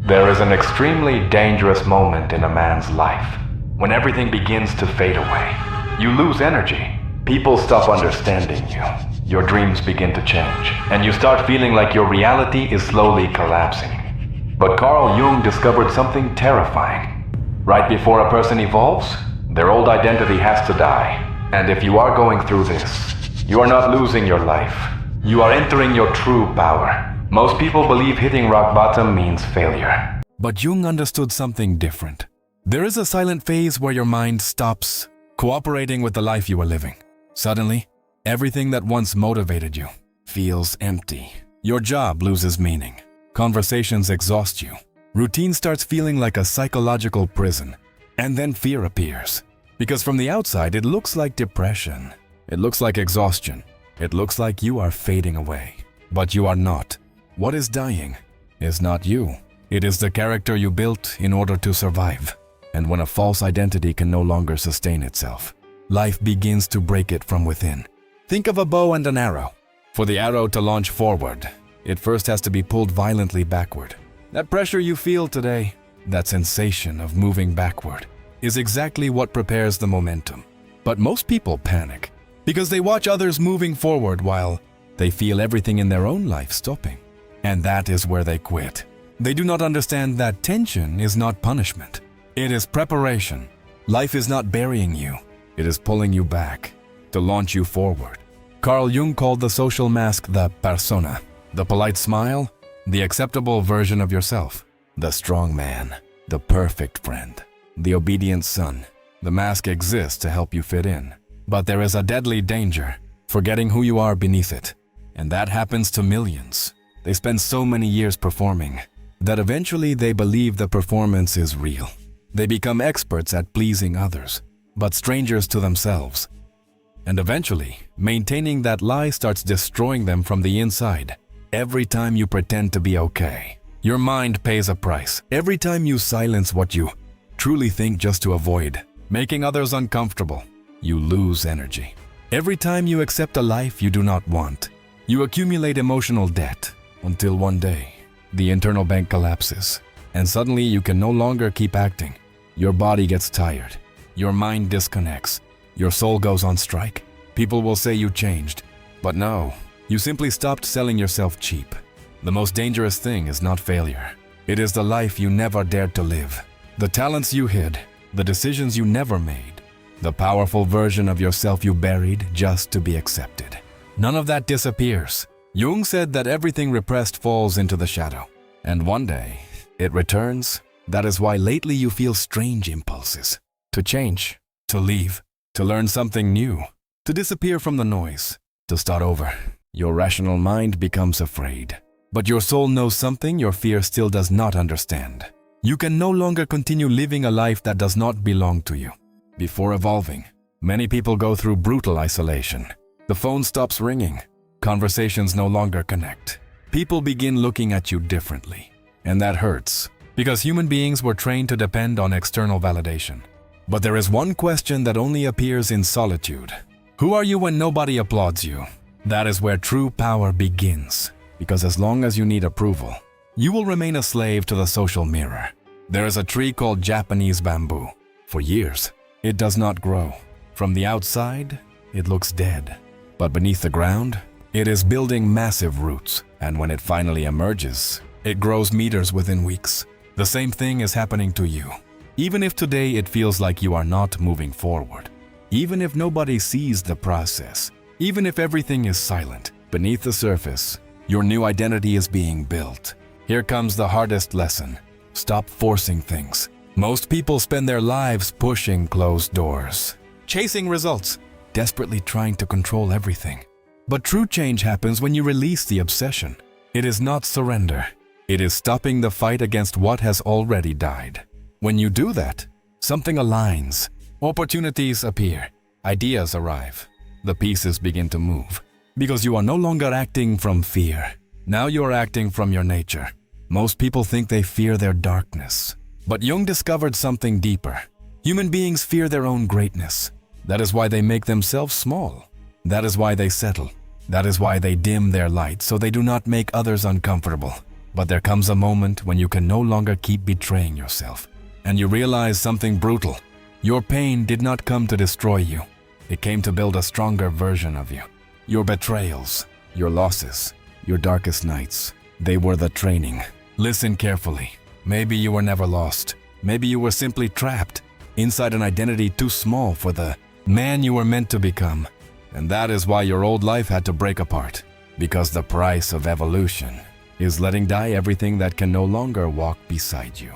There is an extremely dangerous moment in a man's life when everything begins to fade away. You lose energy. People stop understanding you. Your dreams begin to change, and you start feeling like your reality is slowly collapsing. But Carl Jung discovered something terrifying. Right before a person evolves, their old identity has to die. And if you are going through this, you are not losing your life. You are entering your true power. Most people believe hitting rock bottom means failure. But Jung understood something different. There is a silent phase where your mind stops cooperating with the life you are living. Suddenly, everything that once motivated you feels empty. Your job loses meaning. Conversations exhaust you. Routine starts feeling like a psychological prison. And then fear appears. Because from the outside, it looks like depression. It looks like exhaustion. It looks like you are fading away. But you are not. What is dying is not you. It is the character you built in order to survive. And when a false identity can no longer sustain itself, life begins to break it from within. Think of a bow and an arrow. For the arrow to launch forward, it first has to be pulled violently backward. That pressure you feel today, that sensation of moving backward, is exactly what prepares the momentum. But most people panic because they watch others moving forward while they feel everything in their own life stopping. And that is where they quit. They do not understand that tension is not punishment. It is preparation. Life is not burying you. It is pulling you back to launch you forward. Carl Jung called the social mask the persona, the polite smile, the acceptable version of yourself, the strong man, the perfect friend, the obedient son. The mask exists to help you fit in, but there is a deadly danger, forgetting who you are beneath it. And that happens to millions. They spend so many years performing that eventually they believe the performance is real. They become experts at pleasing others, but strangers to themselves. And eventually, maintaining that lie starts destroying them from the inside. Every time you pretend to be okay, your mind pays a price. Every time you silence what you truly think just to avoid making others uncomfortable, you lose energy. Every time you accept a life you do not want, you accumulate emotional debt until one day, the internal bank collapses, and suddenly you can no longer keep acting. Your body gets tired. Your mind disconnects. Your soul goes on strike. People will say you changed, but no, you simply stopped selling yourself cheap. The most dangerous thing is not failure. It is the life you never dared to live. The talents you hid, the decisions you never made, the powerful version of yourself you buried just to be accepted. None of that disappears. Jung said that everything repressed falls into the shadow, and one day it returns. That is why lately you feel strange impulses to change, to leave, to learn something new, to disappear from the noise, to start over. Your rational mind becomes afraid, but your soul knows something your fear still does not understand. You can no longer continue living a life that does not belong to you. Before evolving, many people go through brutal isolation. The phone stops ringing. Conversations no longer connect. People begin looking at you differently. And that hurts, because human beings were trained to depend on external validation. But there is one question that only appears in solitude. Who are you when nobody applauds you? That is where true power begins. Because as long as you need approval, you will remain a slave to the social mirror. There is a tree called Japanese bamboo. For years, it does not grow. From the outside, it looks dead. But beneath the ground, it is building massive roots, and when it finally emerges, it grows meters within weeks. The same thing is happening to you. Even if today it feels like you are not moving forward, even if nobody sees the process, even if everything is silent, beneath the surface, your new identity is being built. Here comes the hardest lesson. Stop forcing things. Most people spend their lives pushing closed doors, chasing results, desperately trying to control everything. But true change happens when you release the obsession. It is not surrender. It is stopping the fight against what has already died. When you do that, something aligns. Opportunities appear. Ideas arrive. The pieces begin to move. Because you are no longer acting from fear. Now you are acting from your nature. Most people think they fear their darkness. But Jung discovered something deeper. Human beings fear their own greatness. That is why they make themselves small. That is why they settle. That is why they dim their light so they do not make others uncomfortable. But there comes a moment when you can no longer keep betraying yourself, and you realize something brutal. Your pain did not come to destroy you. It came to build a stronger version of you. Your betrayals, your losses, your darkest nights, they were the training. Listen carefully. Maybe you were never lost. Maybe you were simply trapped inside an identity too small for the man you were meant to become. And that is why your old life had to break apart. Because the price of evolution is letting die everything that can no longer walk beside you.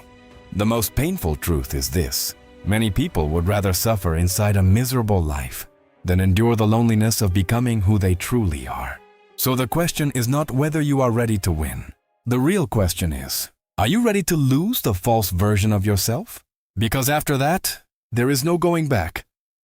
The most painful truth is this: many people would rather suffer inside a miserable life than endure the loneliness of becoming who they truly are. So the question is not whether you are ready to win. The real question is, are you ready to lose the false version of yourself? Because after that, there is no going back.